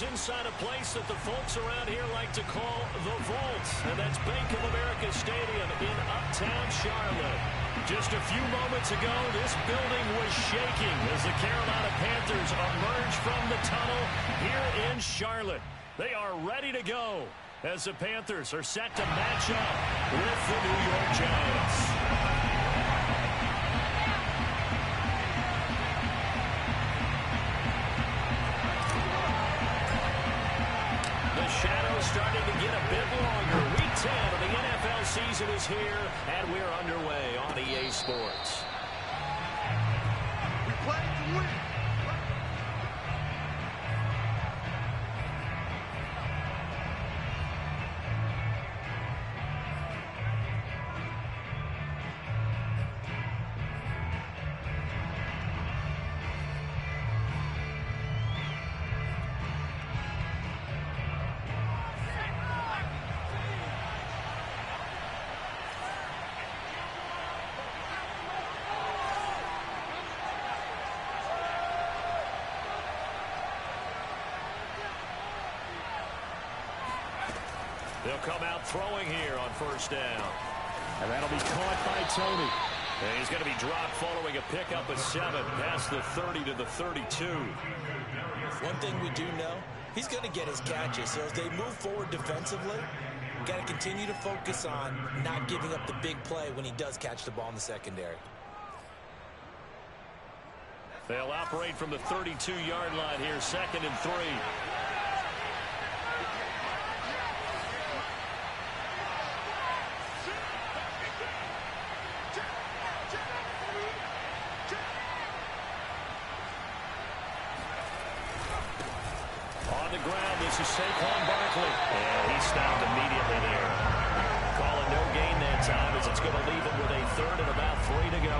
Inside a place that the folks around here like to call the Vault, and that's Bank of America Stadium in Uptown Charlotte. Just a few moments ago, this building was shaking as the Carolina Panthers emerge from the tunnel here in Charlotte. They are ready to go as the Panthers are set to match up with the New York Giants. Shadow's starting to get a bit longer. Week 10 of the NFL season is here, and we're underway on EA Sports. We play to win. They'll come out throwing here on first down. And that'll be caught by Tony. And he's going to be dropped following a pickup of 7 past the 30 to the 32. One thing we do know, he's going to get his catches. So as they move forward defensively, got to continue to focus on not giving up the big play when he does catch the ball in the secondary. They'll operate from the 32-yard line here, 2nd and 3. Saquon Barkley. And he stopped immediately there. Call it no gain that time as it's going to leave him with a 3rd and about 3 to go.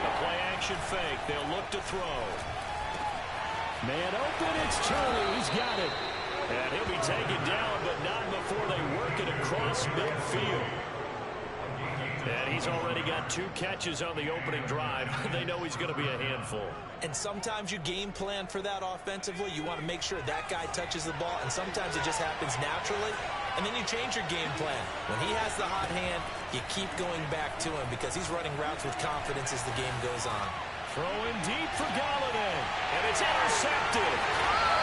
A play-action fake. They'll look to throw. Man open, it's Tony. He's got it. And he'll be taken down, but not before they work it across midfield. And he's already got 2 catches on the opening drive. They know he's going to be a handful. And sometimes you game plan for that offensively. You want to make sure that guy touches the ball, and sometimes it just happens naturally. And then you change your game plan. When he has the hot hand, you keep going back to him because he's running routes with confidence as the game goes on. Throwing deep for Galladay, and it's intercepted.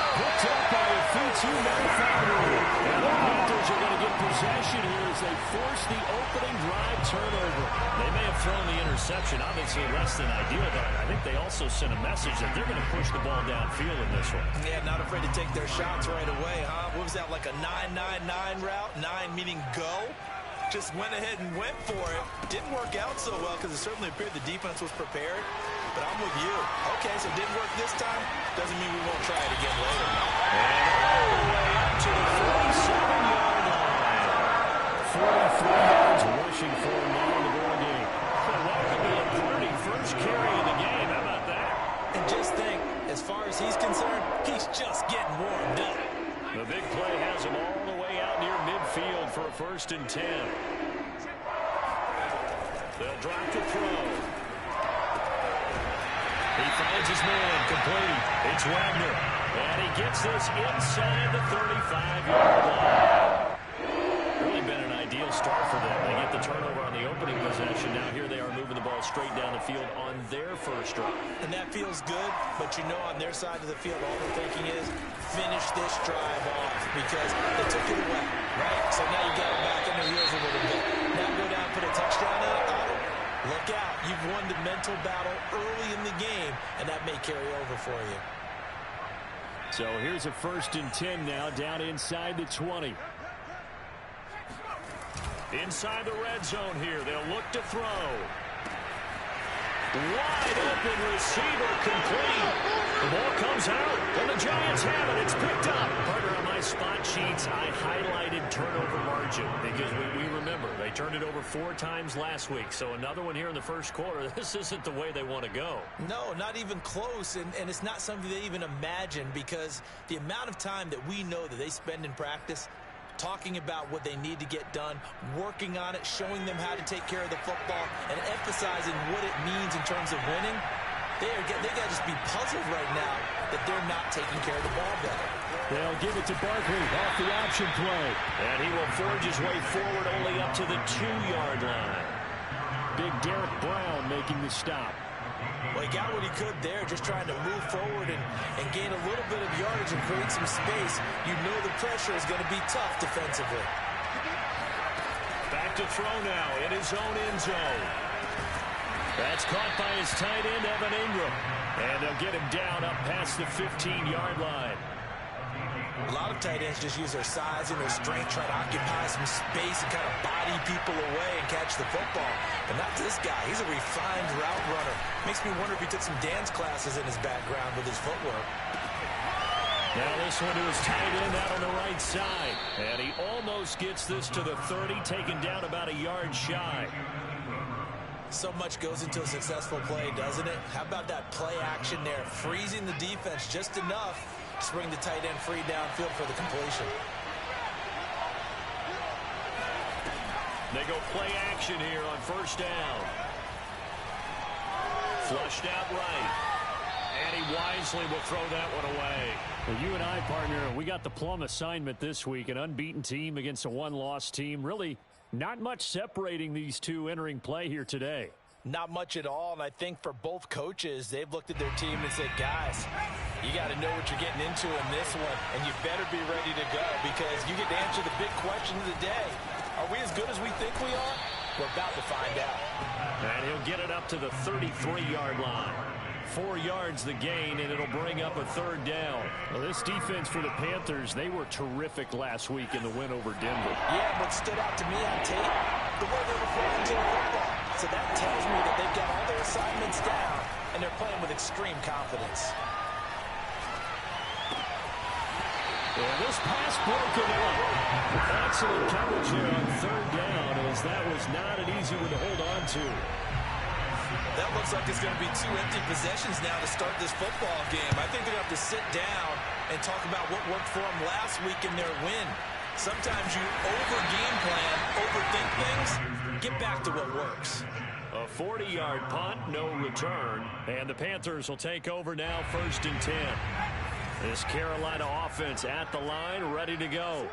Picked up by a Futu-man foul. And the Panthers are going to get possession here as they force the opening drive turnover. They may have thrown the interception, obviously less than ideal, but I think they also sent a message that they're going to push the ball downfield in this one. Yeah, not afraid to take their shots right away, huh? What was that, like a 9-9-9 route? 9 meaning go? Just went ahead and went for it. Didn't work out so well because it certainly appeared the defense was prepared. But I'm with you. Okay, so it didn't work this time. Doesn't mean we won't try it again later. And all the way has him all the way out near midfield for a 1st and 10. They'll drop the throw. He finds his man, complete. It's Wagner. And he gets this inside the 35-yard line. Really been an ideal start for them. They get the turnover on the opening possession. Now here they are moving the ball straight down the field on their first drive. And that feels good, but you know on their side of the field, all they're thinking is finish this drive off because they took it away, right? So now you got them back in the heels a little bit. Now go down, put a touchdown out. Look out. You've won the mental battle early in the game, and that may carry over for you. So here's a 1st and 10 now, down inside the 20. Inside the red zone here. They'll look to throw. Wide open receiver, complete. The ball comes out, and the Giants have it. It's picked up. Partner, on my spot sheets, I highlighted turnover margin because we remember they turned it over 4 times last week. So another one here in the first quarter. This isn't the way they want to go. No, not even close, and it's not something they even imagine because the amount of time that we know that they spend in practice talking about what they need to get done, working on it, showing them how to take care of the football, and emphasizing what it means in terms of winning. They got to just be puzzled right now that they're not taking care of the ball better. They'll give it to Barkley off the option play. And he will forge his way forward only up to the 2-yard line. Big Derek Brown making the stop. Well, he got what he could there, just trying to move forward and gain a little bit of yardage and create some space. You know the pressure is going to be tough defensively. Back to throw now in his own end zone. That's caught by his tight end, Evan Ingram. And they'll get him down up past the 15-yard line. A lot of tight ends just use their size and their strength, try to occupy some space and kind of body people away and catch the football. But not this guy. He's a refined route runner. Makes me wonder if he took some dance classes in his background with his footwork. Now this one to his tight end out on the right side. And he almost gets this to the 30, taken down about a yard shy. So much goes into a successful play, doesn't it? How about that play action there? Freezing the defense just enough to bring the tight end free downfield for the completion. They go play action here on 1st down. Flushed out right. And he wisely will throw that one away. Well, you and I, partner, we got the plum assignment this week. An unbeaten team against a one-loss team. Really not much separating these two entering play here today. Not much at all, and I think for both coaches, they've looked at their team and said, guys, you got to know what you're getting into in this one, and you better be ready to go because you get to answer the big question of the day. Are we as good as we think we are? We're about to find out. And he'll get it up to the 33-yard line. 4 yards the gain, and it'll bring up a 3rd down. Well, this defense for the Panthers, they were terrific last week in the win over Denver. Yeah, what stood out to me on tape, the way they were playing to the football. So that tells me that they've got all their assignments down, and they're playing with extreme confidence. Yeah, this pass broken up. Excellent coverage here on 3rd down, as that was not an easy one to hold on to. That looks like it's going to be 2 empty possessions now to start this football game. I think they're going to have to sit down and talk about what worked for them last week in their win. Sometimes you over-game plan, overthink things. Get back to what works. A 40-yard punt, no return. And the Panthers will take over now, 1st and 10. This Carolina offense at the line, ready to go.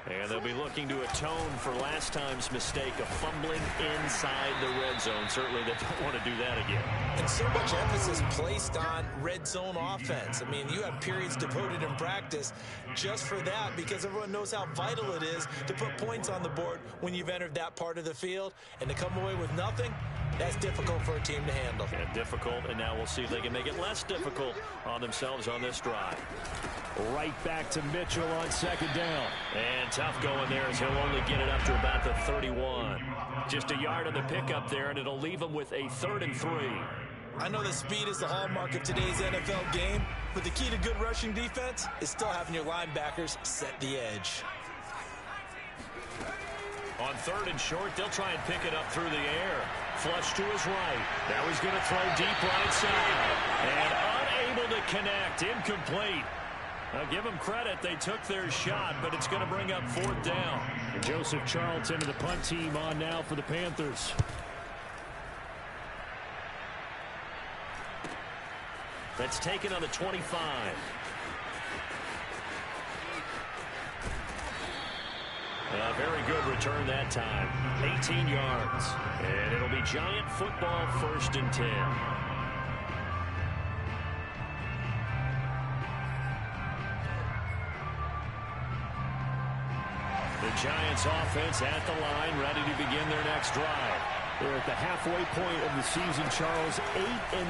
And they'll be looking to atone for last time's mistake of fumbling inside the red zone. Certainly they don't want to do that again. And so much emphasis placed on red zone offense. I mean, you have periods devoted in practice just for that because everyone knows how vital it is to put points on the board when you've entered that part of the field. And to come away with nothing, that's difficult for a team to handle. Yeah, difficult, and now we'll see if they can make it less difficult on themselves on this drive. Right back to Mitchell on 2nd down. And tough going there as he'll only get it up to about the 31. Just a yard on the pickup there, and it'll leave him with a 3rd and 3. I know that speed is the hallmark of today's NFL game, but the key to good rushing defense is still having your linebackers set the edge. On 3rd and short, they'll try and pick it up through the air. Flush to his right. Now he's going to throw deep right side. And unable to connect. Incomplete. I'll give them credit. They took their shot, but it's going to bring up 4th down. And Joseph Charlton and the punt team on now for the Panthers. That's taken on the 25. A very good return that time. 18 yards. And it'll be Giant football, 1st and 10. The Giants offense at the line, ready to begin their next drive. They're at the halfway point of the season, Charles. 8-0.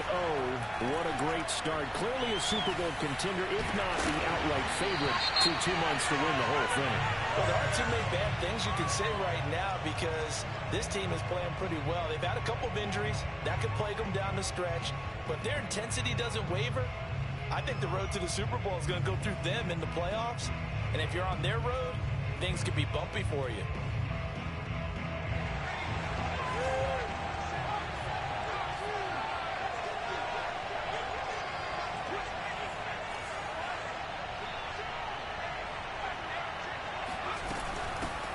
What a great start. Clearly a Super Bowl contender, if not the outright favorite, through 2 months to win the whole thing. Well, there aren't too many bad things you can say right now because this team is playing pretty well. They've had a couple of injuries. That could plague them down the stretch. But their intensity doesn't waver. I think the road to the Super Bowl is going to go through them in the playoffs. And if you're on their road, things could be bumpy for you.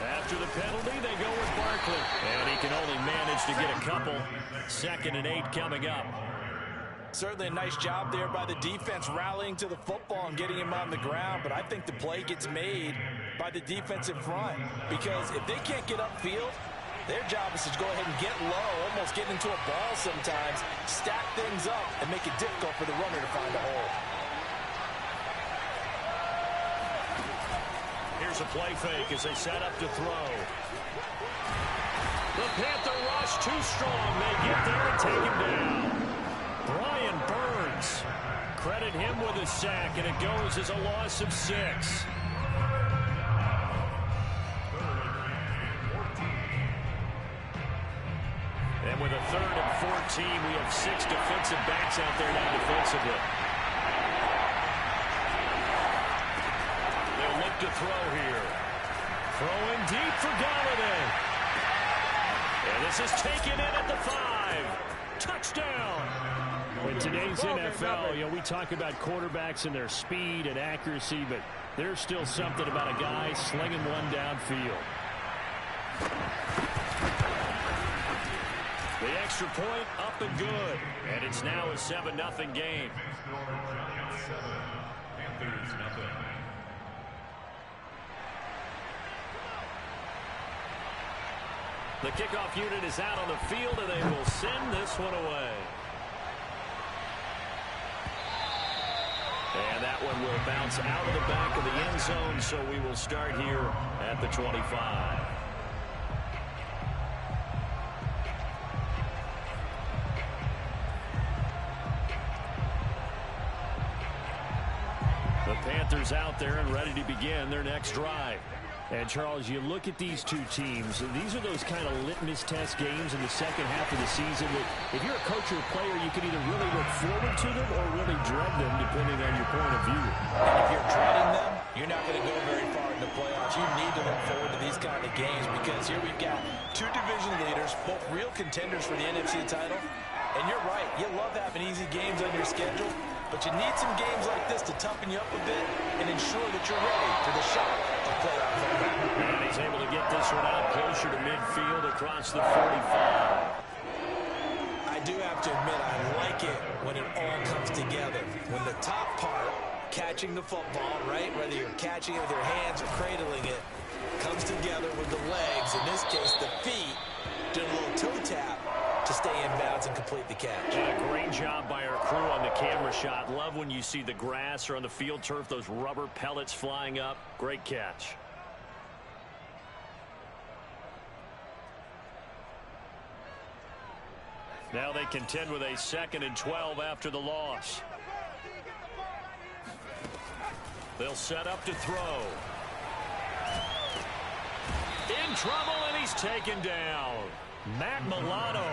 After the penalty, they go with Barkley. And he can only manage to get a couple. 2nd and 8 coming up. Certainly a nice job there by the defense rallying to the football and getting him on the ground. But I think the play gets made by the defense in front. Because if they can't get upfield, their job is to go ahead and get low, almost get into a ball sometimes, stack things up, and make it difficult for the runner to find a hole. Here's a play fake as they set up to throw. The Panther rush too strong. They get there and take him down. Brian Burns. Credit him with a sack, and it goes as a loss of 6. And with a 3rd and 14, we have 6 defensive backs out there now defensively. They'll look to throw here. Throwing deep for Galladay. And this is taken in at the 5. Touchdown. In today's NFL, we talk about quarterbacks and their speed and accuracy, but there's still something about a guy slinging one downfield. The extra point up and good. And it's now a 7-0 game. The kickoff unit is out on the field, and they will send this one away. And that one will bounce out of the back of the end zone, so we will start here at the 25. The Panthers out there and ready to begin their next drive. And, Charles, you look at these two teams, these are those kind of litmus test games in the second half of the season that if you're a coach or a player, you can either really look forward to them or really dread them, depending on your point of view. And if you're dreading them, you're not going to go very far in the playoffs. You need to look forward to these kind of games because here we've got 2 division leaders, both real contenders for the NFC title. And you're right, you love having easy games on your schedule, but you need some games like this to toughen you up a bit and ensure that you're ready for the shock of playoff football. And he's able to get this one out closer to midfield across the 45. I do have to admit, I like it when it all comes together. When the top part, catching the football, right, whether you're catching it with your hands or cradling it, comes together with the legs, in this case the feet, doing a little toe tap to stay in bounds and complete the catch. And a great job by our crew on the camera shot. Love when you see the grass or on the field turf, those rubber pellets flying up. Great catch. Now they contend with a 2nd and 12 after the loss. They'll set up to throw. In trouble, and he's taken down. Matt Milano,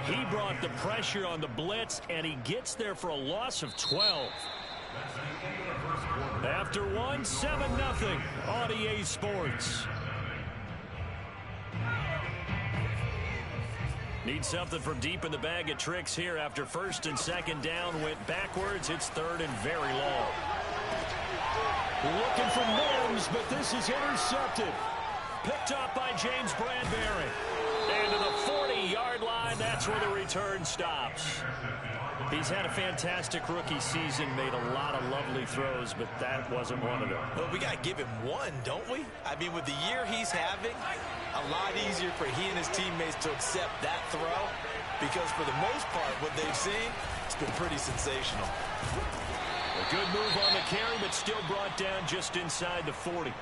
he brought the pressure on the blitz, and he gets there for a loss of 12. After one, 7-0 on EA Sports. Need something from deep in the bag of tricks here after 1st and 2nd down went backwards. It's 3rd and very long. Looking for Mims, but this is intercepted. Picked up by James Bradbury. And to the 40-yard line, that's where the return stops. He's had a fantastic rookie season, made a lot of lovely throws, but that wasn't one of them. Well, we got to give him one, don't we? I mean, with the year he's having, a lot easier for he and his teammates to accept that throw, because for the most part, what they've seen, it's been pretty sensational. A good move on the carry, but still brought down just inside the 40.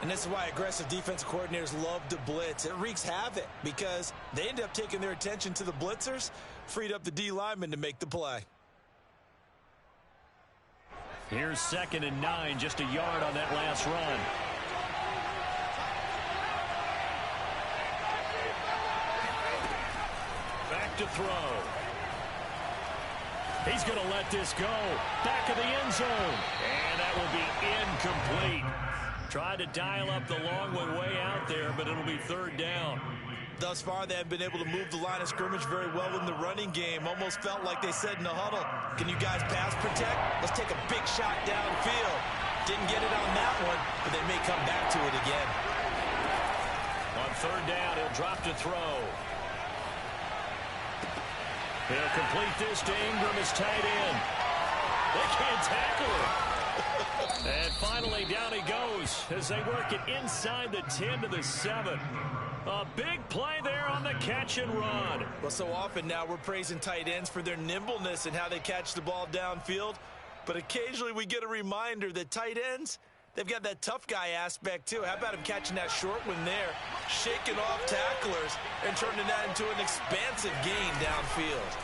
And this is why aggressive defensive coordinators love to blitz. It wreaks havoc because they end up taking their attention to the blitzers, freed up the D lineman to make the play. Here's 2nd and 9, just a yard on that last run. Back to throw. He's going to let this go. Back of the end zone. And that will be incomplete. Tried to dial up the long one way out there, but it'll be 3rd down. Thus far, they have been able to move the line of scrimmage very well in the running game. Almost felt like they said in the huddle, can you guys pass protect? Let's take a big shot downfield. Didn't get it on that one, but they may come back to it again. On 3rd down, he'll drop to throw. He'll complete this to Ingram, his tight end. They can't tackle him. And finally, down he goes as they work it inside the 10 to the 7. A big play there on the catch and run. Well, so often now we're praising tight ends for their nimbleness and how they catch the ball downfield. But occasionally we get a reminder that tight ends, they've got that tough guy aspect too. How about him catching that short one there, shaking off tacklers, and turning that into an expansive gain downfield.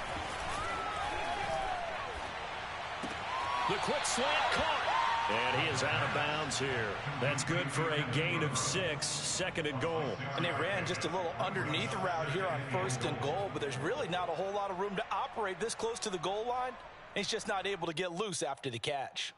The quick slant caught. And he is out of bounds here. That's good for a gain of 6, 2nd and goal. And they ran just a little underneath route here on 1st and goal, but there's really not a whole lot of room to operate this close to the goal line. He's just not able to get loose after the catch.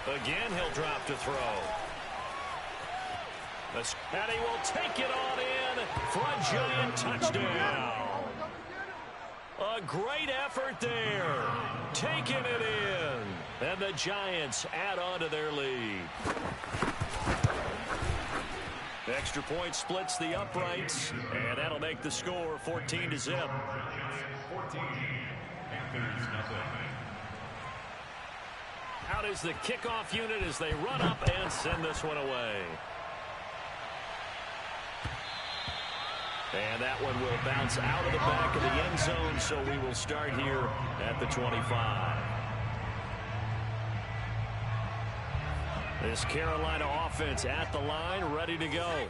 Again, he'll drop to throw. And he will take it on in for a giant touchdown. A great effort there. Taking it in. And the Giants add on to their lead. Extra point splits the uprights. And that'll make the score 14 to zip. 14. Out is the kickoff unit as they run up and send this one away. And that one will bounce out of the back of the end zone, so we will start here at the 25. This Carolina offense at the line, ready to go.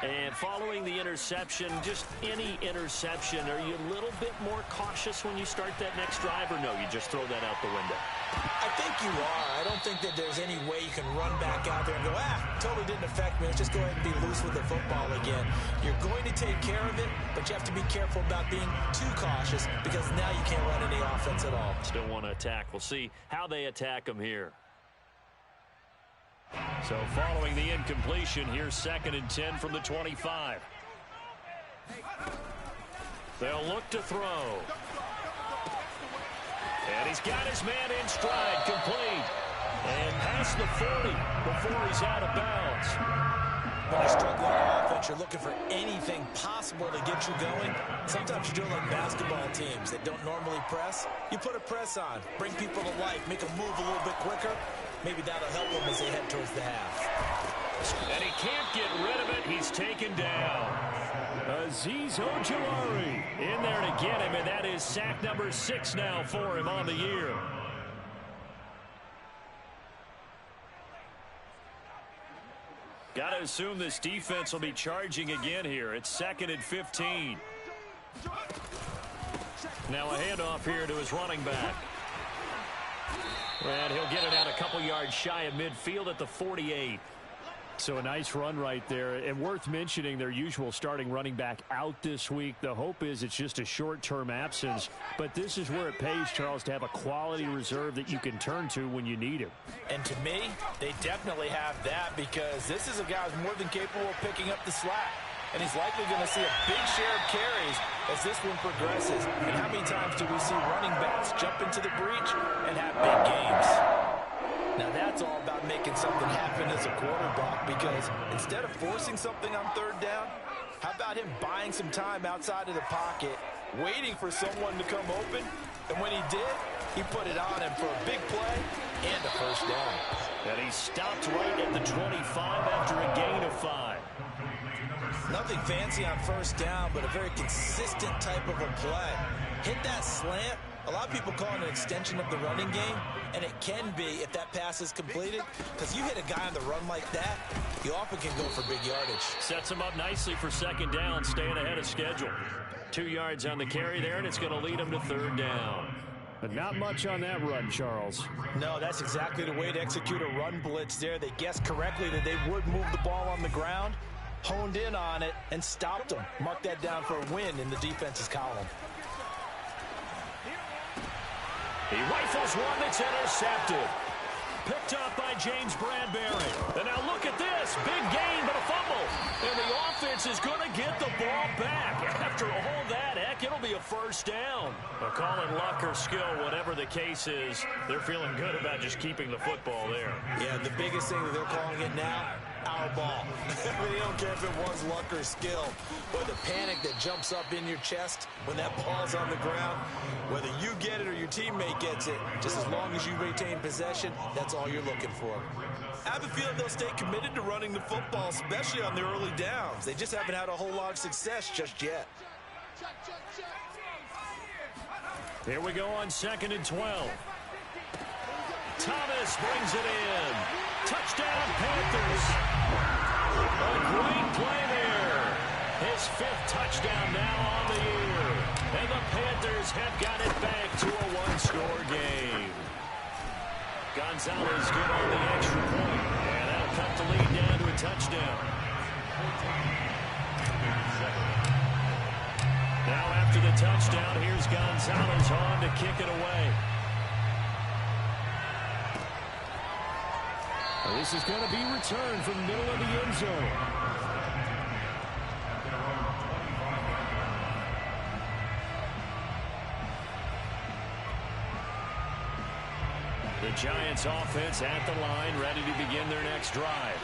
And following the interception, just any interception, are you a little bit more cautious when you start that next drive, or no, you just throw that out the window? I think you are. I don't think that there's any way you can run back out there and go, totally didn't affect me. Let's just go ahead and be loose with the football again. You're going to take care of it, but you have to be careful about being too cautious because now you can't run any offense at all. Still want to attack. We'll see how they attack them here. So following the incompletion, here's 2nd and 10 from the 25. They'll look to throw. And he's got his man in stride, complete. And past the 40 before he's out of bounds. When you're struggling on offense, you're looking for anything possible to get you going. Sometimes you're doing like basketball teams that don't normally press. You put a press on, bring people to life, make them move a little bit quicker. Maybe that'll help them as they head towards the half. And he can't get rid of it. He's taken down. Azeez Ojulari in there to get him, and that is sack number 6 now for him on the year. Got to assume this defense will be charging again here. It's 2nd and 15. Now a handoff here to his running back. And he'll get it out a couple yards shy of midfield at the 48. So a nice run right there, and worth mentioning their usual starting running back out this week. The hope is it's just a short-term absence, but this is where it pays, Charles, to have a quality reserve that you can turn to when you need him. And to me, they definitely have that because this is a guy who's more than capable of picking up the slack. and he's likely going to see a big share of carries as this one progresses. And how many times do we see running backs jump into the breach and have big games? Now that's all about making something happen as a quarterback, because instead of forcing something on third down, how about him buying some time outside of the pocket, waiting for someone to come open, and when he did, he put it on him for a big play and a first down. And he stopped right at the 25 after a gain of 5. Nothing fancy on first down, but a very consistent type of a play. Hit that slant. A lot of people call it an extension of the running game, and it can be if that pass is completed, because you hit a guy on the run like that, you often can go for big yardage. Sets him up nicely for second down, staying ahead of schedule. 2 yards on the carry there, and it's going to lead him to third down. But not much on that run, Charles. No, that's exactly the way to execute a run blitz there. They guessed correctly that they would move the ball on the ground, honed in on it, and stopped them. Mark that down for a win in the defense's column. He rifles one that's intercepted. Picked up by James Bradbury. And now look at this. Big gain, but a fumble. And the offense is going to get the ball back. After all that, heck, it'll be a first down. But call it luck or skill, whatever the case is, they're feeling good about just keeping the football there. Yeah, the biggest thing that they're calling it now, our ball. I mean, they don't care if it was luck or skill, or the panic that jumps up in your chest when that ball's on the ground. Whether you get it or your teammate gets it, just as long as you retain possession, that's all you're looking for. I have a feeling they'll stay committed to running the football, especially on the early downs. They just haven't had a whole lot of success just yet. Here we go on 2nd and 12. Thomas brings it in. Touchdown, Panthers. A great play there. His 5th touchdown now on the year. And the Panthers have got it back to a one-score game. Gonzalez good on the extra point. And that'll cut the lead down to a touchdown. Now after the touchdown, here's Gonzalez on to kick it away. This is going to be returned from the middle of the end zone. The Giants offense at the line, ready to begin their next drive.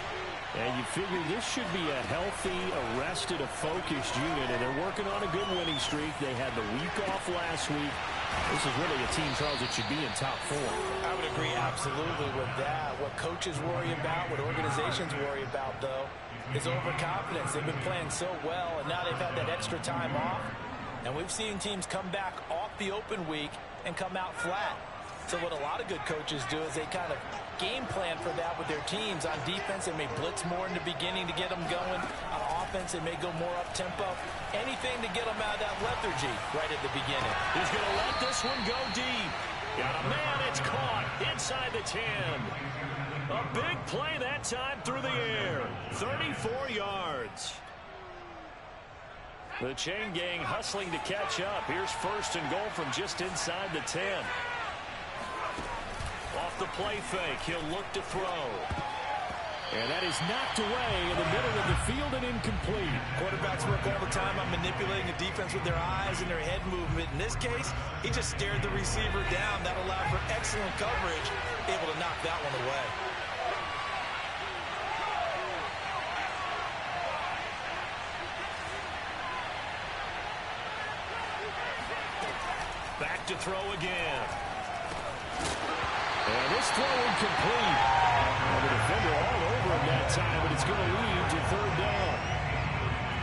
And you figure this should be a healthy, arrested, a focused unit, and they're working on a good winning streak. They had the week off last week. This is really a team, Charles, that should be in top 4. I would agree absolutely with that. What coaches worry about, what organizations worry about, though, is overconfidence. They've been playing so well, and now they've had that extra time off. And we've seen teams come back off the open week and come out flat. So what a lot of good coaches do is they kind of game plan for that with their teams. On defense, they may blitz more in the beginning to get them going. On offense, they may go more up-tempo. Anything to get them out of that lethargy right at the beginning. He's going to let this one go deep. Got a man, it's caught inside the 10. A big play that time through the air. 34 yards. The chain gang hustling to catch up. Here's 1st and goal from just inside the 10. Off the play fake, he'll look to throw. And that is knocked away in the middle of the field and incomplete. Quarterbacks work all the time on manipulating the defense with their eyes and their head movement. In this case, he just stared the receiver down. That allowed for excellent coverage, able to knock that one away. Back to throw again. And this throw incomplete. Well, the defender all over him that time, but it's going to lead to 3rd down.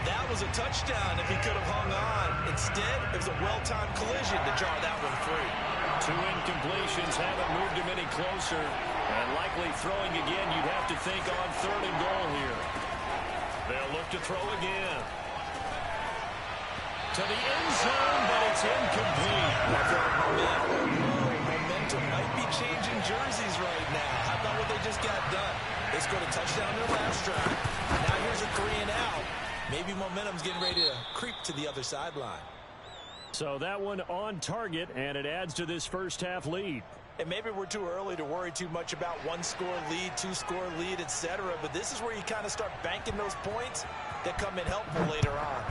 That was a touchdown if he could have hung on. Instead, it was a well-timed collision to jar that one free. 2 incompletions haven't moved him any closer. And likely throwing again, you'd have to think on 3rd and goal here. They'll look to throw again. To the end zone, but it's incomplete. Momentum might be changing jerseys right now. How about what they just got done? They scored a touchdown in their last drive. Now here's a 3 and out. Maybe momentum's getting ready to creep to the other sideline. So that one on target, and it adds to this first half lead. And maybe we're too early to worry too much about one-score lead, two-score lead, etc. But this is where you kind of start banking those points that come in helpful later on.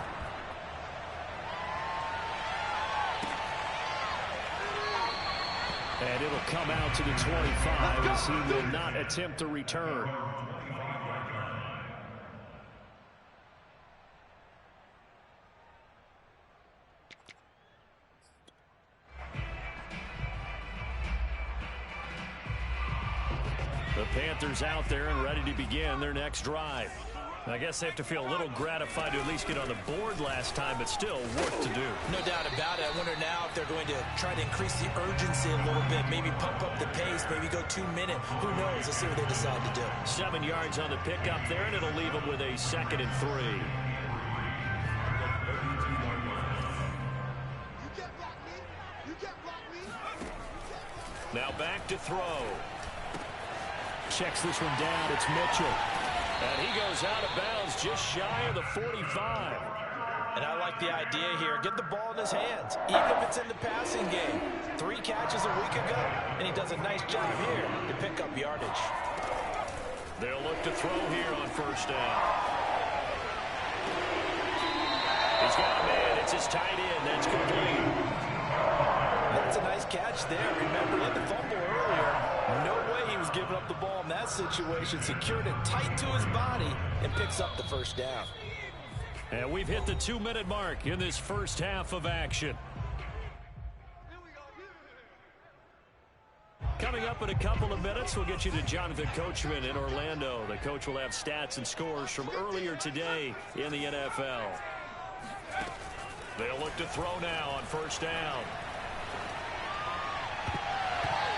And it'll come out to the 25 as he will not attempt to return. The Panthers out there and ready to begin their next drive. I guess they have to feel a little gratified to at least get on the board last time, but still work to do. No doubt about it. I wonder now if they're going to try to increase the urgency a little bit, maybe pump up the pace, maybe go 2 minute. Who knows? Let's see what they decide to do. 7 yards on the pickup there, and it'll leave them with a 2nd and 3. Now back to throw. Checks this one down. It's Mitchell. And he goes out of bounds just shy of the 45. And I like the idea here. Get the ball in his hands, even if it's in the passing game. 3 catches a week ago, and he does a nice job here to pick up yardage. They'll look to throw here on first down. He's got a man. It's his tight end. That's complete. That's a nice catch there. Remember, he had the fumble earlier. No way he was giving up the ball in that situation. Secured it tight to his body and picks up the first down. And we've hit the 2-minute mark in this first half of action. Coming up in a couple of minutes, we'll get you to Jonathan Coachman in Orlando. The coach will have stats and scores from earlier today in the NFL. They'll look to throw now on first down.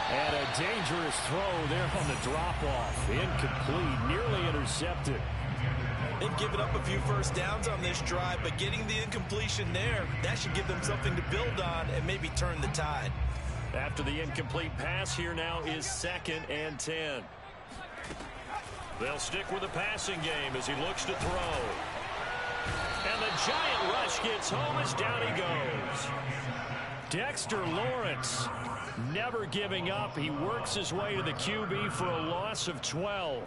And a dangerous throw there on the drop-off. Incomplete, nearly intercepted. They've given up a few first downs on this drive, but getting the incompletion there, that should give them something to build on and maybe turn the tide. After the incomplete pass, here now is 2nd and 10. They'll stick with the passing game as he looks to throw. And the giant rush gets home as down he goes. Dexter Lawrence never giving up. He works his way to the QB for a loss of 12.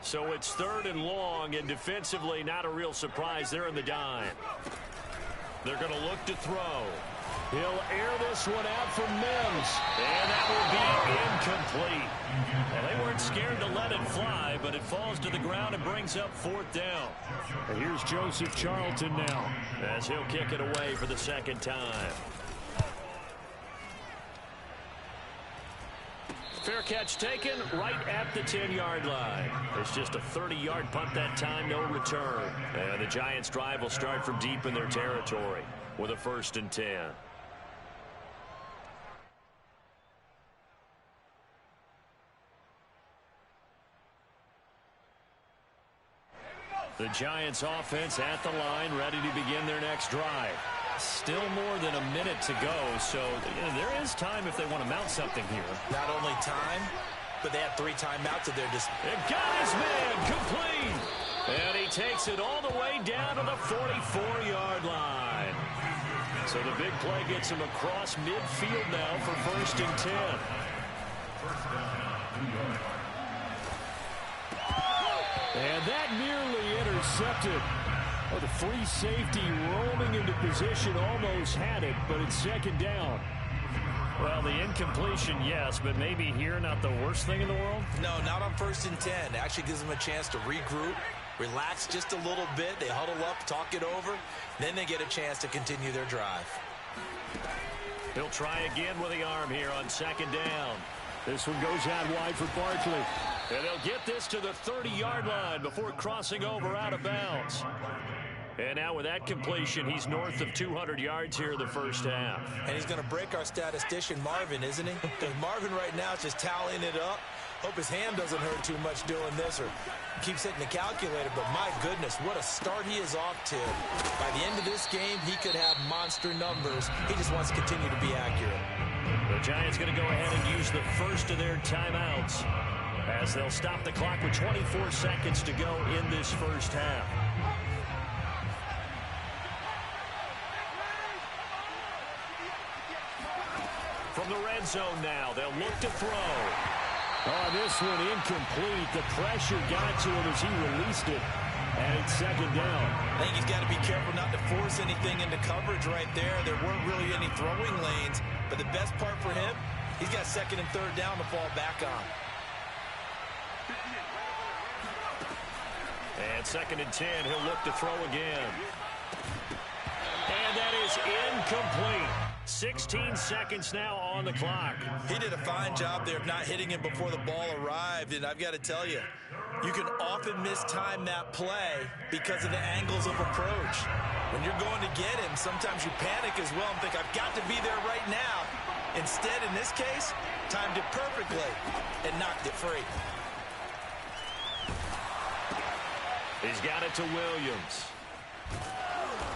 So it's 3rd and long, and defensively not a real surprise. They're in the dime. They're going to look to throw. He'll air this one out for Mims. And that will be incomplete. Well, they weren't scared to let it fly, but it falls to the ground and brings up 4th down. And here's Joseph Charlton now, as he'll kick it away for the 2nd time. Fair catch taken right at the 10-yard line. It's just a 30-yard punt that time, no return. And the Giants' drive will start from deep in their territory with a 1st and 10. The Giants' offense at the line, ready to begin their next drive. Still more than a minute to go, so there is time if they want to mount something here. Not only time, but they have 3 timeouts at their disposal. It got his man complete. And he takes it all the way down to the 44-yard line. So the big play gets him across midfield now for 1st and 10. And that nearly intercepted. Oh, the free safety roaming into position almost had it, but it's 2nd down. Well, the incompletion, yes, but maybe here not the worst thing in the world? No, not on 1st and 10. It actually gives them a chance to regroup, relax just a little bit. They huddle up, talk it over. Then they get a chance to continue their drive. He'll try again with the arm here on 2nd down. This one goes out wide for Barkley. And they'll get this to the 30-yard line before crossing over out of bounds. And now with that completion, he's north of 200 yards here in the first half. And he's going to break our statistician, Marvin, isn't he? Because Marvin right now is just tallying it up. Hope his hand doesn't hurt too much doing this or keeps hitting the calculator. But my goodness, what a start he is off to. By the end of this game, he could have monster numbers. He just wants to continue to be accurate. The Giants going to go ahead and use the first of their timeouts as they'll stop the clock with 24 seconds to go in this first half. From the red zone now, they'll look to throw. Oh, this one incomplete. The pressure got to him as he released it. And it's second down. I think he's got to be careful not to force anything into coverage right there. There weren't really any throwing lanes. But the best part for him, he's got second and third down to fall back on. And second and 10, he'll look to throw again. And that is incomplete. 16 seconds now on the clock. He did a fine job there of not hitting him before the ball arrived. And I've got to tell you, you can often mistime that play because of the angles of approach. When you're going to get him, sometimes you panic as well and think, I've got to be there right now. Instead, in this case, timed it perfectly and knocked it free. He's got it to Williams.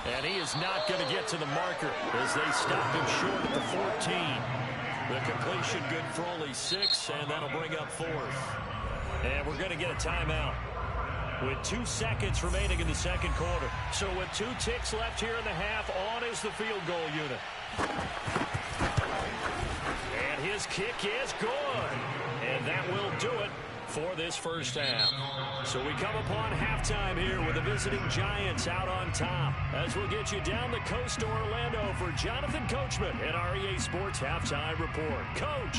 And he is not going to get to the marker as they stop him short at the 14. The completion good for only 6, and that'll bring up 4th. And we're going to get a timeout with 2 seconds remaining in the second quarter. So with 2 ticks left here in the half, on is the field goal unit. And his kick is good. And that will do it for this first half. So we come upon halftime here with the visiting Giants out on top. As we'll get you down the coast to Orlando for Jonathan Coachman at our EA Sports Halftime Report. Coach.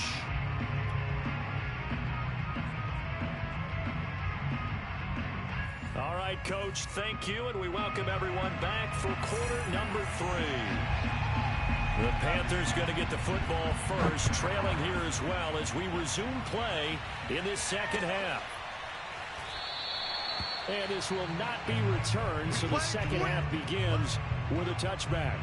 All right, Coach, thank you, and we welcome everyone back for quarter number 3. The Panthers going to get the football first, trailing here as well as we resume play in this second half. And this will not be returned, so the second half begins with a touchback.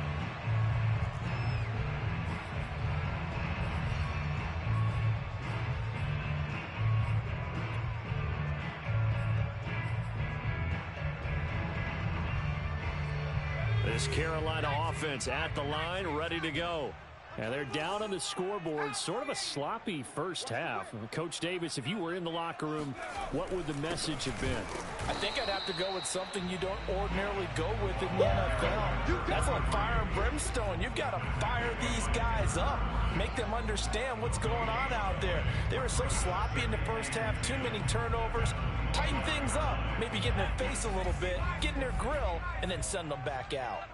This Carolina offense at the line, ready to go. And they're down on the scoreboard. Sort of a sloppy first half. Coach Davis, if you were in the locker room, what would the message have been? I think I'd have to go with something you don't ordinarily go with in the NFL. That's like fire and brimstone. You've got to fire these guys up. Make them understand what's going on out there. They were so sloppy in the first half. Too many turnovers. Tighten things up. Maybe get in their face a little bit. Get in their grill. And then send them back out.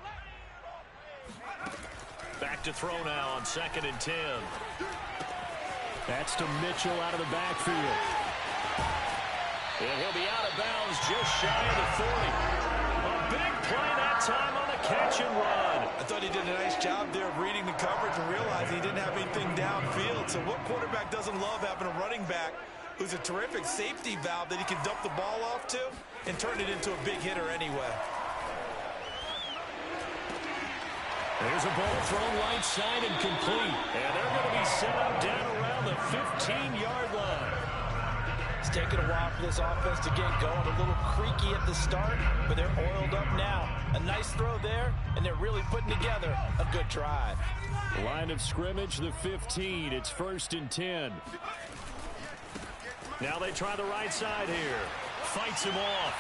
Back to throw now on second and 10. That's to Mitchell out of the backfield. And he'll be out of bounds just shy of the 40. A big play that time on the catch and run. I thought he did a nice job there of reading the coverage and realizing he didn't have anything downfield. So what quarterback doesn't love having a running back who's a terrific safety valve that he can dump the ball off to and turn it into a big hitter anyway? There's a ball thrown right side and complete. And they're going to be set up down around the 15-yard line. It's taken a while for this offense to get going. A little creaky at the start, but they're oiled up now. A nice throw there, and they're really putting together a good drive. Line of scrimmage, the 15. It's 1st and 10. Now they try the right side here. Fights him off.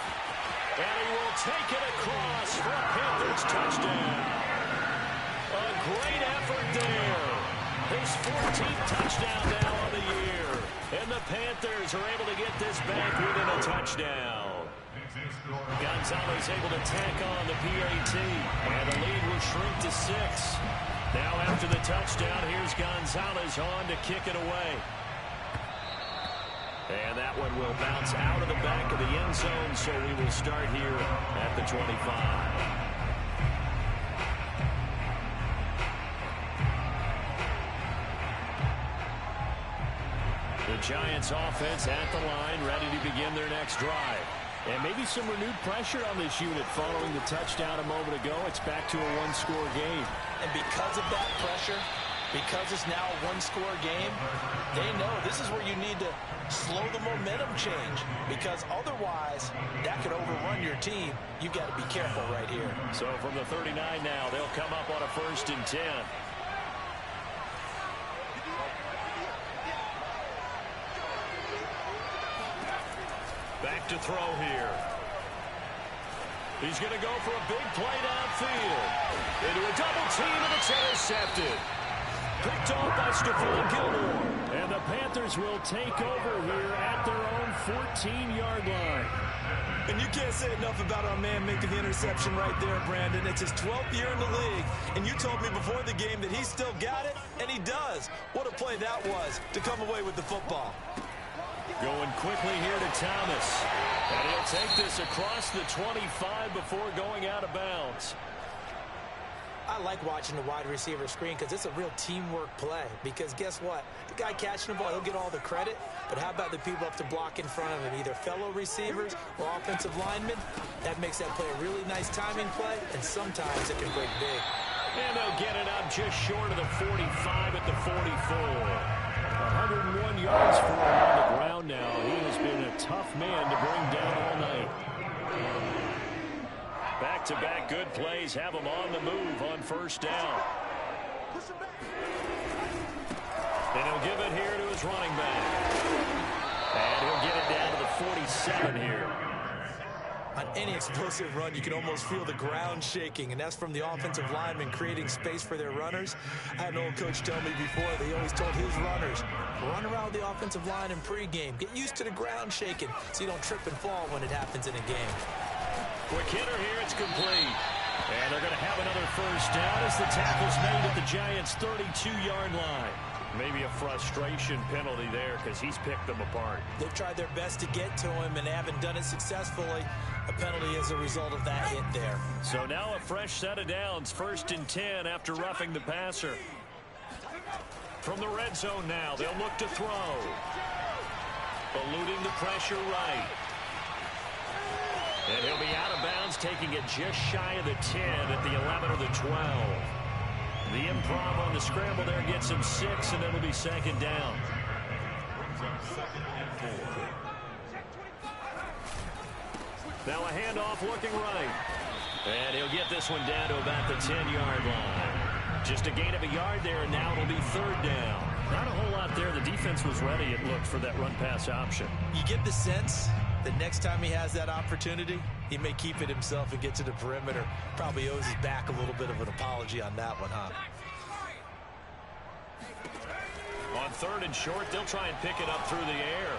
And he will take it across for a Panthers touchdown. A great effort there. His 14th touchdown now on the year. And the Panthers are able to get this back within a touchdown. Gonzalez able to tack on the PAT. And the lead will shrink to 6. Now after the touchdown, here's Gonzalez on to kick it away. And that one will bounce out of the back of the end zone, so we will start here at the 25. The Giants offense at the line, ready to begin their next drive. And maybe some renewed pressure on this unit following the touchdown a moment ago. It's back to a one-score game. And because of that pressure, because it's now a one-score game, they know this is where you need to slow the momentum change, because otherwise that could overrun your team. You've got to be careful right here. So from the 39 now, they'll come up on a 1st and 10. Back to throw here. He's going to go for a big play downfield. Into a double team, and it's intercepted. Picked off by Stephon Gilmore. And the Panthers will take over here at their own 14-yard line. And you can't say enough about our man making the interception right there, Brandon. It's his 12th year in the league, and you told me before the game that he still got it, and he does. What a play that was to come away with the football. Going quickly here to Thomas. And he'll take this across the 25 before going out of bounds. I like watching the wide receiver screen because it's a real teamwork play. Because guess what? The guy catching the ball, he'll get all the credit. But how about the people up to block in front of him? Either fellow receivers or offensive linemen. That makes that play a really nice timing play. And sometimes it can break big. And they'll get it up just short of the 45 at the 44. 101 yards for him on the ground now. He has been a tough man to bring down all night. Back-to-back good plays have him on the move on first down. And he'll give it here to his running back. And he'll get it down to the 47 here. On any explosive run, you can almost feel the ground shaking, and that's from the offensive linemen creating space for their runners. I had an old coach tell me before, they always told his runners, run around the offensive line in pregame. Get used to the ground shaking so you don't trip and fall when it happens in a game. Quick hitter here, it's complete. And they're going to have another first down as the tackle's made at the Giants' 32-yard line. Maybe a frustration penalty there because he's picked them apart. They've tried their best to get to him and they haven't done it successfully. A penalty as a result of that hit there. So now a fresh set of downs, 1st and 10 after roughing the passer. From the red zone now, they'll look to throw. Eluding the pressure right. And he'll be out of bounds, taking it just shy of the 10 at the 11 or the 12. The improv on the scramble there gets him 6, and it'll be 2nd down. Now a handoff looking right. And he'll get this one down to about the 10-yard line. Just a gain of a yard there, and now it'll be 3rd down. Not a whole lot there. The defense was ready, it looked, for that run-pass option. You get the sense that next time he has that opportunity, he may keep it himself and get to the perimeter. Probably owes his back a little bit of an apology on that one, huh? On 3rd and short, they'll try and pick it up through the air.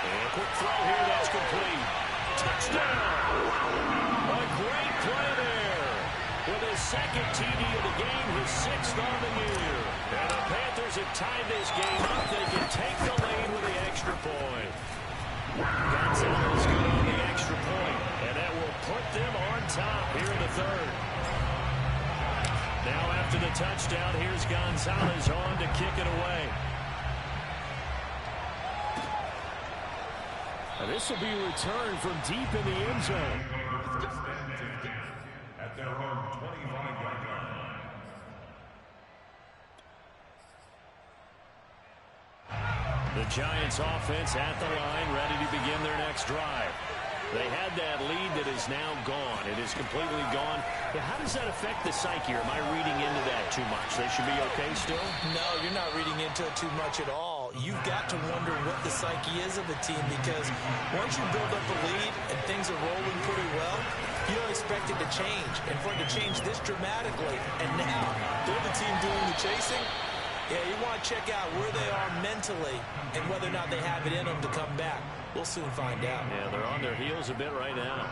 And a quick throw here, that's complete. Touchdown! A great play there. With his 2nd TD of the game, his 6th on the year. And the Panthers have tied this game up. They can take the lead with the extra point. Gonzalez good on the extra point, and that will put them on top here in the 3rd. Now after the touchdown, here's Gonzalez on to kick it away. And this will be returned from deep in the end zone. At their own 25-yard line. The Giants offense at the line, ready to begin their next drive. They had that lead that is now gone. It is completely gone. Yeah, how does that affect the psyche? Or am I reading into that too much? They should be okay still? No, you're not reading into it too much at all. You've got to wonder what the psyche is of the team because once you build up a lead and things are rolling pretty well, you don't expect it to change. And for it to change this dramatically, and now they're the team doing the chasing, yeah, you want to check out where they are mentally and whether or not they have it in them to come back. We'll soon find out. Yeah, they're on their heels a bit right now.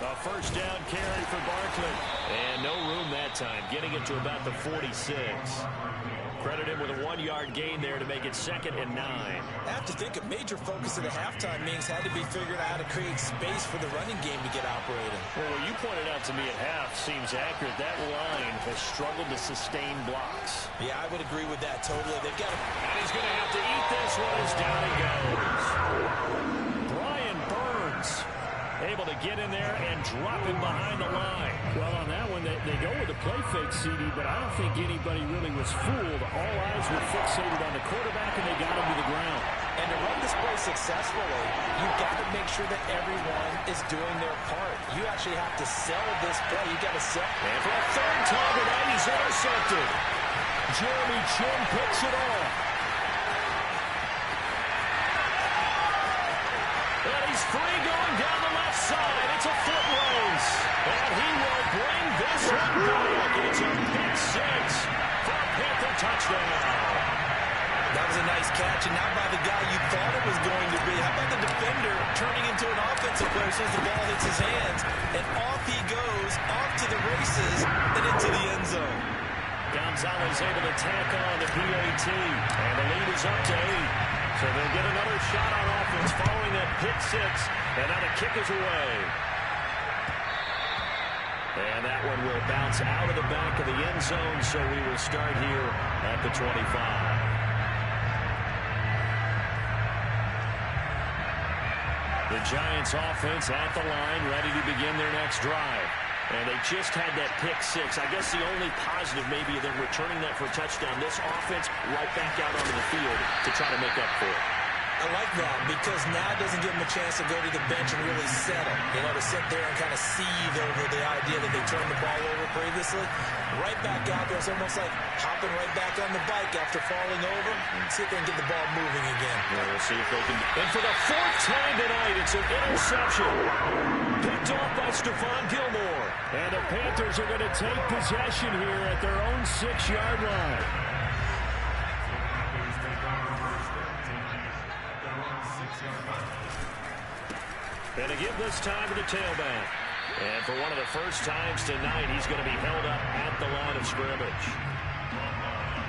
A first down carry for Barkley. And no room that time, getting it to about the 46. Credit him with a 1-yard gain there to make it 2nd and 9. I have to think a major focus of the halftime meetings had to be figuring out how to create space for the running game to get operating. Well, what you pointed out to me at half seems accurate. That line has struggled to sustain blocks. Yeah, I would agree with that totally. They've got to... And he's going to have to eat this one as down he goes. Brian Burns able to get in there and drop him behind the line. Well, on that one, they go with a play fake, CD, but I don't think anybody really was fooled. All eyes were fixated on the quarterback, and they got him to the ground. And to run this play successfully, you've got to make sure that everyone is doing their part. You actually have to sell this play. You've got to sell. And for a third time tonight, he's intercepted. Jeremy Chin picks it off. And he's free going down the left side. It's a foot race. And he will bring this one back. It's a pick six for a Panther touchdown. That was a nice catch, and not by the guy you thought it was going to be. How about the defender turning into an offensive player as soon as the ball hits his hands? And off he goes, off to the races, and into the end zone. Gonzalez able to tack on the PAT, and the lead is up to 8. So they'll get another shot on offense following that pick six, and now the kick is away. And that one will bounce out of the back of the end zone, so we will start here at the 25. The Giants offense at the line, ready to begin their next drive. And they just had that pick six. I guess the only positive maybe of them returning that for a touchdown. This offense right back out onto the field to try to make up for it. I like that because now it doesn't give them a chance to go to the bench and really settle. You know, to sit there and kind of seethe over the idea that they turned the ball over previously. Right back out there. It's almost like hopping right back on the bike after falling over. See if they can get the ball moving again. Yeah, we'll see if they can. And for the fourth time tonight, it's an interception. Picked off by Stephon Gilmore. And the Panthers are going to take possession here at their own 6-yard line. And to give this time to the tailback. And for one of the first times tonight, he's going to be held up at the line of scrimmage.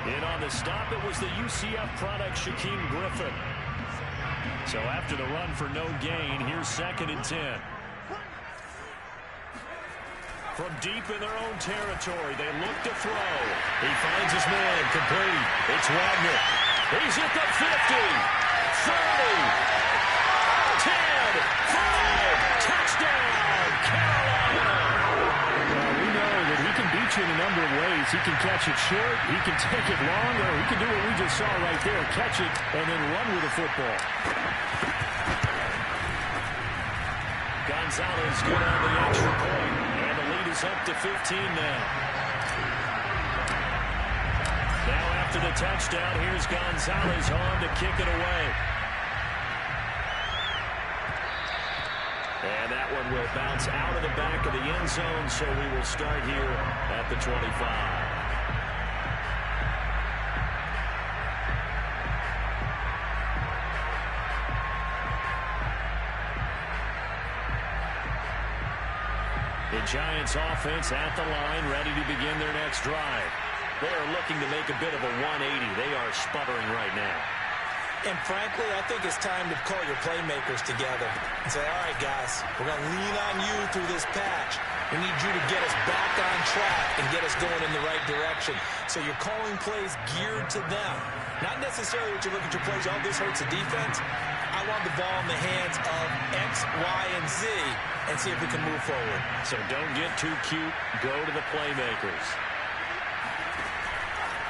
In on the stop, it was the UCF product, Shaquem Griffin. So after the run for no gain, here's 2nd and 10. From deep in their own territory, they look to throw. He finds his man, complete. It's Wagner. He's at the 50, 30. 10, 5, touchdown, Carolina. Well, we know that he can beat you in a number of ways. He can catch it short, he can take it long, or he can do what we just saw right there, catch it and then run with the football. Gonzalez good on the extra point, and the lead is up to 15 now. Now after the touchdown, here's Gonzalez on to kick it away. And that one will bounce out of the back of the end zone, so we will start here at the 25. The Giants offense at the line, ready to begin their next drive. They are looking to make a bit of a 180. They are sputtering right now. And frankly, I think it's time to call your playmakers together and say, all right, guys, we're going to lean on you through this patch. We need you to get us back on track and get us going in the right direction. So you're calling plays geared to them. Not necessarily what you look at your plays, oh, this hurts the defense. I want the ball in the hands of X, Y, and Z and see if we can move forward. So don't get too cute. Go to the playmakers.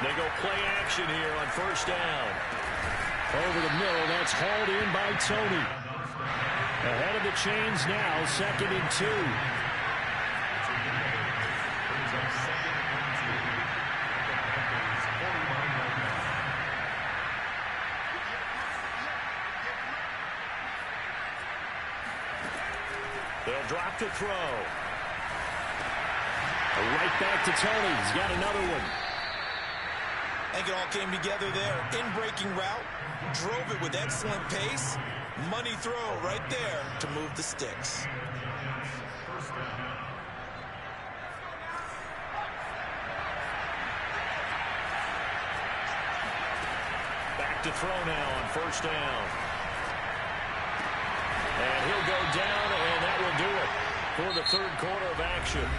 They go play action here on first down. Over the middle, that's hauled in by Tony. Ahead of the chains now, 2nd and 2. They'll drop to throw. Right back to Tony. He's got another one. I think it all came together there. In-breaking route, drove it with excellent pace. Money throw right there to move the sticks. Back to throw now on first down. And he'll go down, and that will do it for the third quarter of action.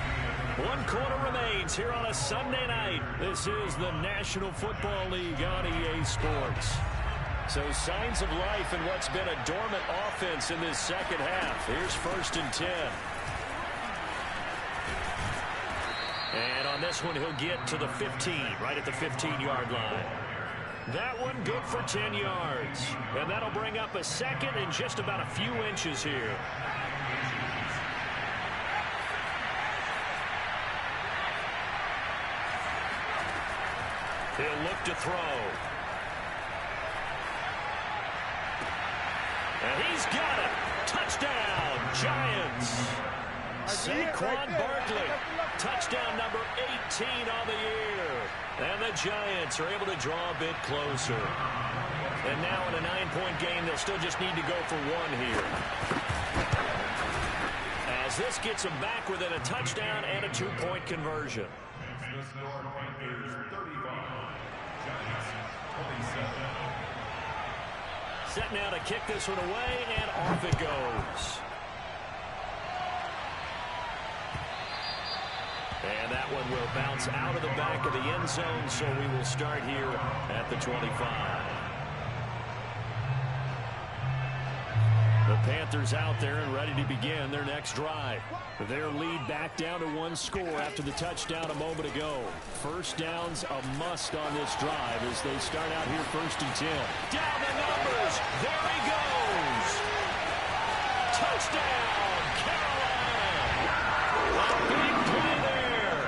1 quarter remains here on a Sunday night. This is the National Football League on EA Sports. So signs of life in what's been a dormant offense in this second half. Here's 1st and 10. And on this one, he'll get to the 15, right at the 15-yard line. That one good for 10 yards. And that'll bring up a second and just about a few inches here. He'll look to throw. And he's got it. Touchdown, Giants. Saquon Barkley. Touchdown number 18 on the year. And the Giants are able to draw a bit closer. And now in a 9-point game, they'll still just need to go for one here. As this gets them back within a touchdown and a 2-point conversion. The score, Panthers 35, Giants 27. Set now to kick this one away, and off it goes. And that one will bounce out of the back of the end zone, so we will start here at the 25. The Panthers out there and ready to begin their next drive. Their lead back down to one score after the touchdown a moment ago. First down's a must on this drive as they start out here 1st and 10. Down the numbers. There he goes. Touchdown, Carolina. A big play there.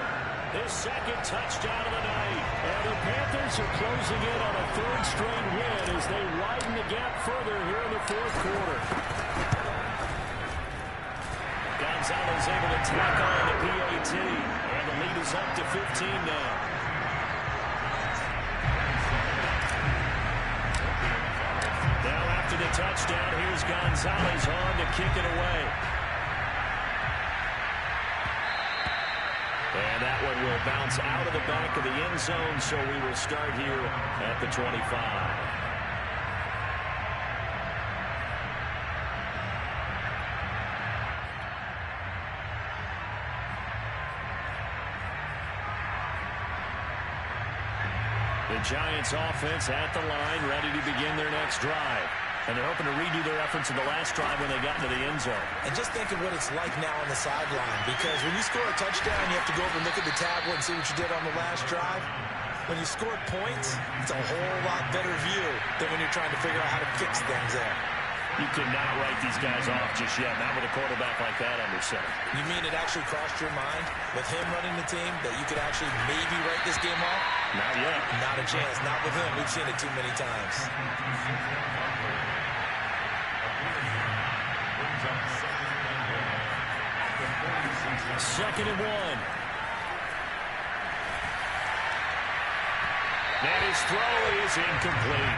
His second touchdown of the night. And the Panthers are closing in on a 3rd straight win as they widen the gap further here in the 4th quarter. Gonzalez able to tack on the PAT, and the lead is up to 15 now. Now after the touchdown, here's Gonzalez on to kick it away. And that one will bounce out of the back of the end zone, so we will start here at the 25. The Giants offense at the line, ready to begin their next drive. And they're hoping to redo their efforts in the last drive when they got into the end zone. And just think of what it's like now on the sideline, because when you score a touchdown, you have to go over and look at the tablet and see what you did on the last drive. When you score points, it's a whole lot better view than when you're trying to figure out how to fix things there. You cannot write these guys off just yet, not with a quarterback like that under center. You mean it actually crossed your mind with him running the team that you could actually maybe write this game off? Not yet. Not a chance. Not with him. We've seen it too many times. Second and 1. And his throw is incomplete.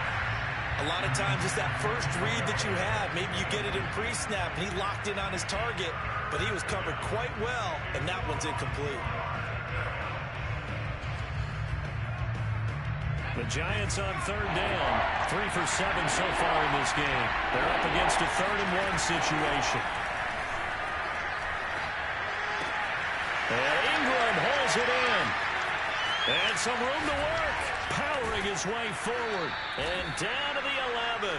A lot of times it's that first read that you have. Maybe you get it in pre-snap, and he locked in on his target, but he was covered quite well, and that one's incomplete. The Giants on 3rd down. 3 for 7 so far in this game. They're up against a 3rd and 1 situation. And Ingram hauls it in. And some room to work. Powering his way forward. And down to the 11.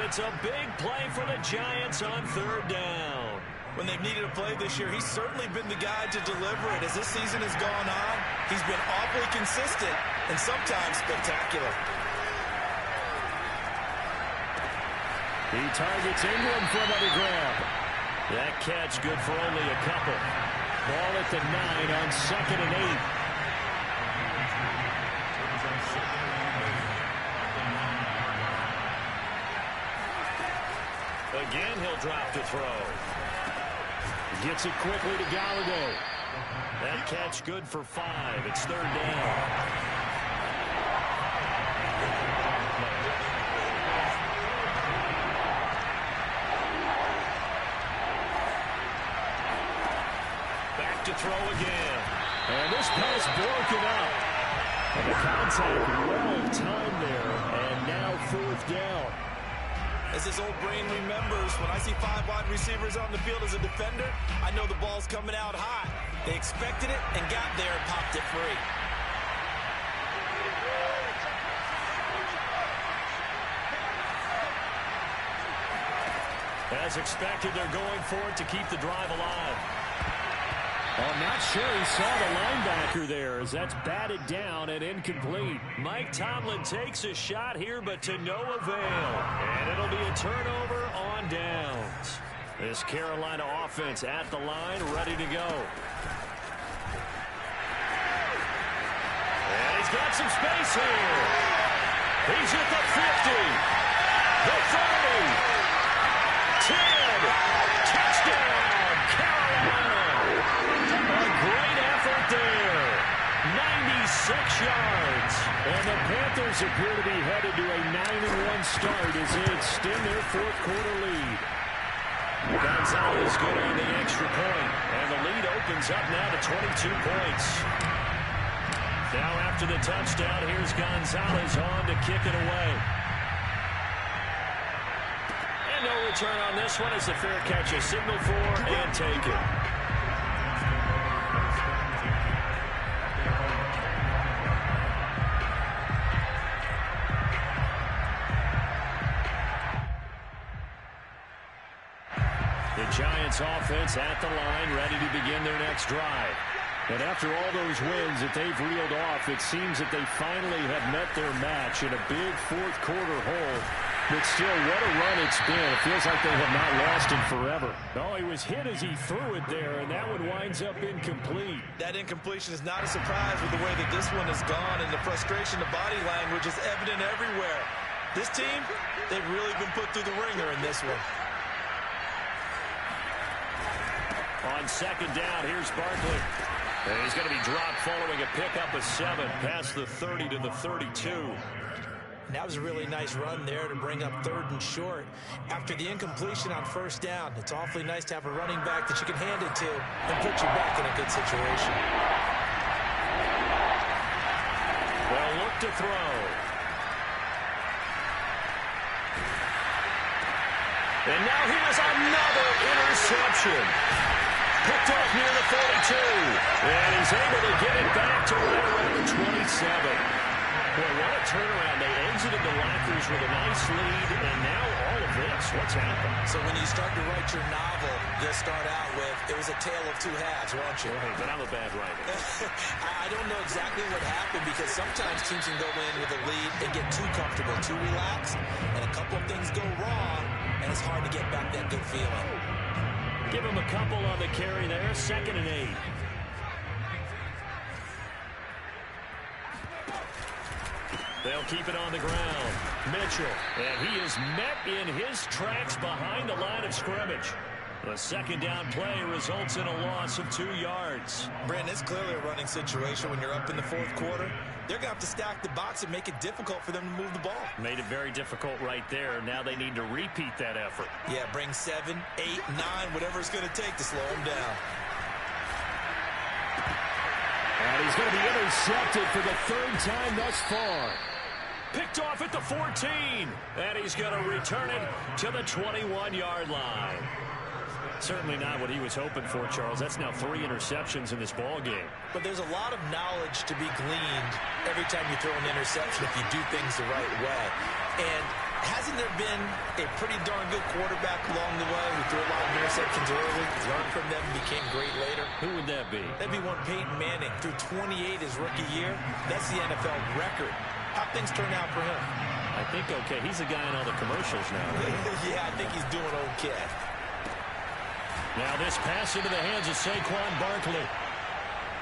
It's a big play for the Giants on 3rd down. When they've needed a play this year, he's certainly been the guy to deliver it. As this season has gone on, he's been awfully consistent and sometimes spectacular. He targets Ingram for another grab. That catch good for only a couple. Ball at the 9 on 2nd and 8. Again, he'll drop to throw. Gets it quickly to Galladay. That catch good for 5. It's 3rd down. Back to throw again. And this pass broken up. And the contact well timed there. And now 4th down. As his old brain remembers, when I see 5 wide receivers on the field as a defender, I know the ball's coming out hot. They expected it and got there and popped it free. As expected, they're going for it to keep the drive alive. I'm not sure he saw the linebacker there as that's batted down and incomplete. Mike Tomlin takes a shot here, but to no avail. And it'll be a turnover on downs. This Carolina offense at the line, ready to go. And he's got some space here. He's at the 50, the 30, 10, touchdown, Carolina. A great effort there. 96 yards. And the Panthers appear to be headed to a 9-1 start as they extend their fourth quarter lead. Gonzalez good on the extra point. And the lead opens up now to 22 points. Now after the touchdown, here's Gonzalez on to kick it away. And no return on this one as the fair catch is signaled for and taken. The Giants offense at the line, ready to begin their next drive. And after all those wins that they've reeled off, it seems that they finally have met their match in a big fourth quarter hole. But still, what a run it's been. It feels like they have not lost it forever. Oh, he was hit as he threw it there, and that one winds up incomplete. That incompletion is not a surprise with the way that this one has gone, and the frustration, the body language is evident everywhere. This team, they've really been put through the ringer in this one. On second down, here's Barkley. And he's going to be dropped following a pickup of 7 past the 30 to the 32. And that was a really nice run there to bring up 3rd and short. After the incompletion on first down, it's awfully nice to have a running back that you can hand it to and put you back in a good situation. They'll look to throw. And now here's another interception. Picked off near the 42. And he's able to get it back to right around the 27. Boy, what a turnaround. They exited the lockers with a nice lead, and now all of this. What's happened? So when you start to write your novel, you'll start out with, it was a tale of two halves, won't you? Right, but I'm a bad writer. I don't know exactly what happened because sometimes teams can go in with a lead and get too comfortable, too relaxed, and a couple of things go wrong, and it's hard to get back that good feeling. Give him a couple on the carry there. 2nd and 8. They'll keep it on the ground. Mitchell. And he is met in his tracks behind the line of scrimmage. The second down play results in a loss of 2 yards. Brandon, it's clearly a running situation when you're up in the fourth quarter. They're going to have to stack the box and make it difficult for them to move the ball. Made it very difficult right there. Now they need to repeat that effort. Yeah, bring 7, 8, 9, whatever it's going to take to slow them down. And he's going to be intercepted for the 3rd time thus far. Picked off at the 14. And he's going to return it to the 21-yard line. Certainly not what he was hoping for, Charles. That's now 3 interceptions in this ball game. But there's a lot of knowledge to be gleaned every time you throw an interception if you do things the right way. And hasn't there been a pretty darn good quarterback along the way who threw a lot of interceptions early, learned from them, and became great later? Who would that be? That'd be one Peyton Manning. Threw 28 his rookie year. That's the NFL record. How'd things turn out for him? I think okay. He's a guy in all the commercials now. Yeah, I think he's doing okay. Now this pass into the hands of Saquon Barkley.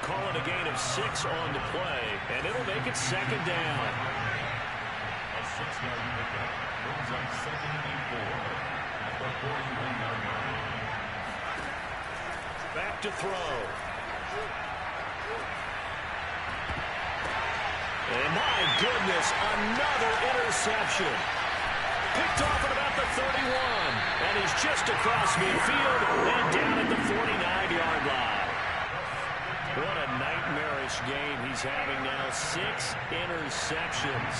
Call it a gain of 6 on the play, and it'll make it 2nd down. A 6-yard pickup brings up 2nd and 4 at the 41-yard line. Back to throw. And my goodness, another interception. Picked off at about the 31. And he's just across midfield and down at the 49-yard line. What a nightmarish game he's having now. 6 interceptions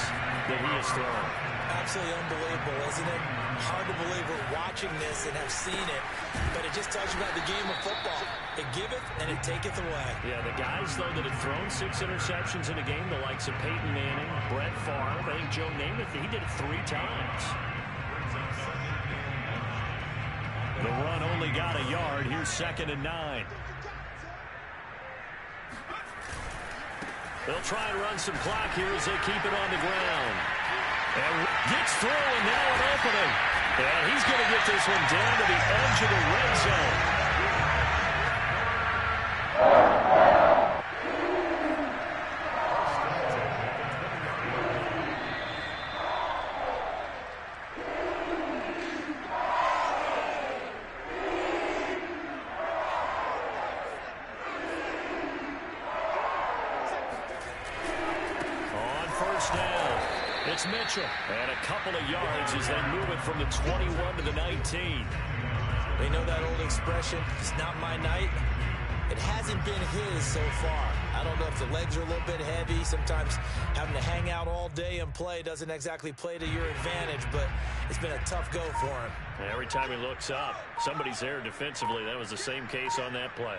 that he has thrown. Absolutely unbelievable, isn't it? Hard to believe we're watching this and have seen it, but it just tells you about the game of football. It giveth and it taketh away. Yeah, the guys, though, that have thrown 6 interceptions in a game, the likes of Peyton Manning, Brett Favre, I think Joe Namath, he did it 3 times. The run only got a yard. Here's 2nd and 9. They'll try and run some clock here as they keep it on the ground. And gets through, and now an opening. And he's going to get this one down to the edge of the red zone. It's Mitchell. And a couple of yards as they move it from the 21 to the 19. They know that old expression, it's not my night. It hasn't been his so far. I don't know if the legs are a little bit heavy. Sometimes having to hang out all day and play doesn't exactly play to your advantage, but it's been a tough go for him. Every time he looks up, somebody's there defensively. That was the same case on that play.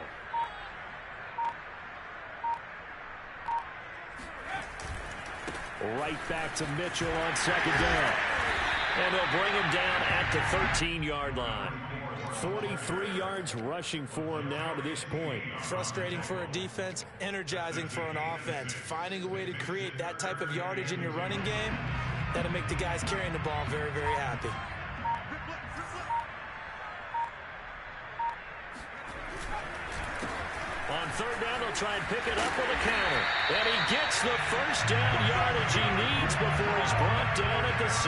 Right back to Mitchell on second down. And they'll bring him down at the 13-yard line. 43 yards rushing for him now to this point. Frustrating for a defense, energizing for an offense. Finding a way to create that type of yardage in your running game, that'll make the guys carrying the ball very, very happy. On third down, they'll try and pick it up with a counter. And he gets the first down yardage he needs before he's brought down at the 6.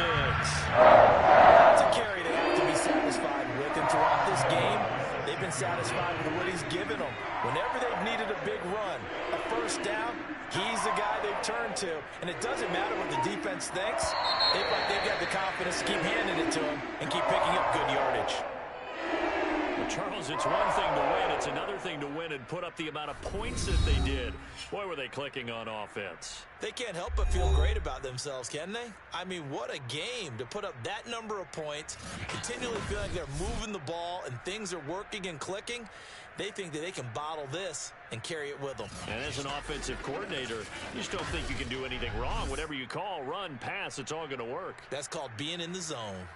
That's a carry they have to be satisfied with. And throughout this game, they've been satisfied with what he's given them. Whenever they've needed a big run, a first down, he's the guy they've turned to. And it doesn't matter what the defense thinks. They've got the confidence to keep handing it to him and keep picking up good yardage. Charles, it's one thing to win. It's another thing to win and put up the amount of points that they did. Boy, were they clicking on offense. They can't help but feel great about themselves, can they? I mean, what a game to put up that number of points, continually feel like they're moving the ball and things are working and clicking. They think that they can bottle this and carry it with them. And as an offensive coordinator, you just don't think you can do anything wrong. Whatever you call, run, pass, it's all going to work. That's called being in the zone.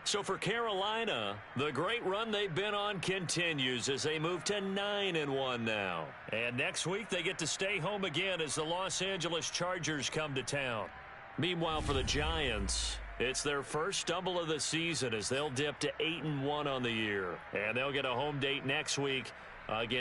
So for Carolina, the great run they've been on continues as they move to 9-1 now. And next week they get to stay home again as the Los Angeles Chargers come to town. Meanwhile for the Giants, it's their first stumble of the season as they'll dip to 8-1 on the year. And they'll get a home date next week against